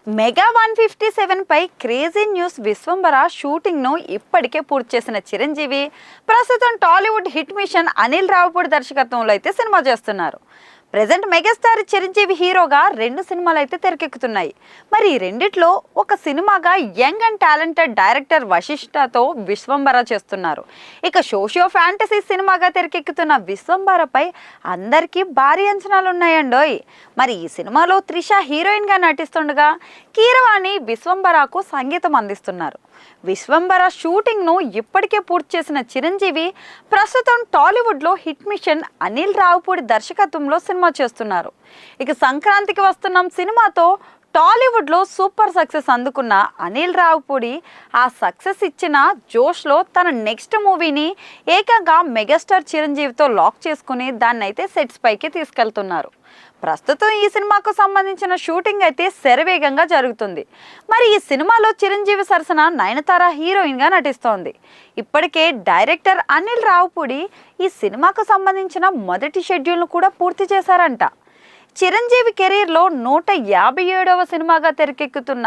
Mega 157 పై crazy news. Vishwambhara shooting ను ఇప్పటికే పూర్తి చేసిన చిరంజీవి ప్రస్తుతం టాలీవుడ్ హిట్ మిషన్ అనిల్ రావిపూడి దర్శకత్వంలో అయితే సినిమా చేస్తున్నారు. ప్రెజెంట్ మెగాస్టార్ చిరంజీవి హీరోగా 2 సినిమాలు అయితే తెరకెక్కుతున్నాయి. మరి ఈ రెండిట్లో ఒక సినిమాగా యంగ్ అండ్ టాలెంటెడ్ డైరెక్టర్ వశిష్ఠతో విశ్వంబర చేస్తున్నారు. ఇక సోషియో ఫ్యాంటసీ సినిమాగా తెరకెక్కుతున్న విశ్వంబరపై అందరికీ భారీ అంచనాలు ఉన్నాయండోయ్. మరి ఈ సినిమాలో త్రిష హీరోయిన్ గా నటిస్తుండగా కీరవాణి విశ్వంబరకు సంగీతం అందిస్తున్నారు. విశ్వంబర షూటింగ్ ను ఇప్పటికే పూర్తి చేసిన చిరంజీవి ప్రస్తుతం టాలీవుడ్ లో హిట్ మిషన్ అనిల్ రావిపూడి దర్శకత్వంలో సినిమా చేస్తున్నారు. ఇక సంక్రాంతికి వస్తున్న సినిమాతో టాలీవుడ్ లో సూపర్ సక్సెస్ అందుకున్న అనిల్ రావిపూడి ఆ సక్సెస్ ఇచ్చిన జోష్లో తన నెక్స్ట్ మూవీని ఏకంగా మెగాస్టార్ చిరంజీవితో లాక్ చేసుకుని దాన్ని అయితే సెట్స్ పైకి తీసుకెళ్తున్నారు. ప్రస్తుతం ఈ సినిమాకు సంబంధించిన షూటింగ్ అయితే శరవేగంగా జరుగుతుంది. మరి ఈ సినిమాలో చిరంజీవి సరసన నయనతార హీరోయిన్ గా నటిస్తోంది. ఇప్పటికే డైరెక్టర్ అనిల్ రావిపూడి ఈ సినిమాకు సంబంధించిన మొదటి షెడ్యూల్ను కూడా పూర్తి చేశారంట. చిరంజీవి కెరీర్లో 157వ సినిమాగా తెరకెక్కుతున్న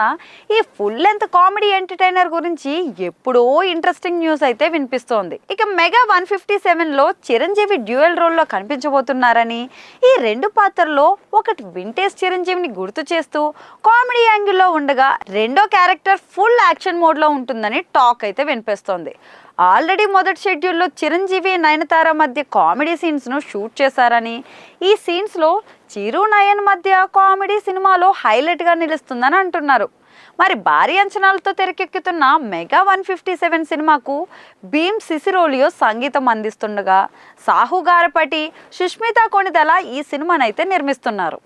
ఈ ఫుల్ లెంత్ కామెడీ ఎంటర్టైనర్ గురించి ఎప్పుడో ఇంట్రెస్టింగ్ న్యూస్ అయితే వినిపిస్తోంది. ఇక మెగా 157లో చిరంజీవి డ్యూయల్ రోల్లో కనిపించబోతున్నారని, ఈ 2 పాత్రల్లో ఒకటి వింటేజ్ చిరంజీవిని గుర్తు చేస్తూ కామెడీ యాంగిల్లో ఉండగా రెండో క్యారెక్టర్ ఫుల్ యాక్షన్ మోడ్లో ఉంటుందని టాక్ అయితే వినిపిస్తోంది. ఆల్రెడీ మొదటి షెడ్యూల్లో చిరంజీవి నయనతార మధ్య కామెడీ సీన్స్ను షూట్ చేశారని, ఈ సీన్స్లో చిరు నయన్ మధ్య కామెడీ సినిమాలో హైలైట్గా నిలుస్తుందని అంటున్నారు. మరి భారీ అంచనాలతో తెరకెక్కుతున్న మెగా 157 సినిమాకు భీమ్ సిసిరోలియో సంగీతం అందిస్తుండగా సాహు గారపటి, సుష్మిత కొణిదల ఈ సినిమానైతే నిర్మిస్తున్నారు.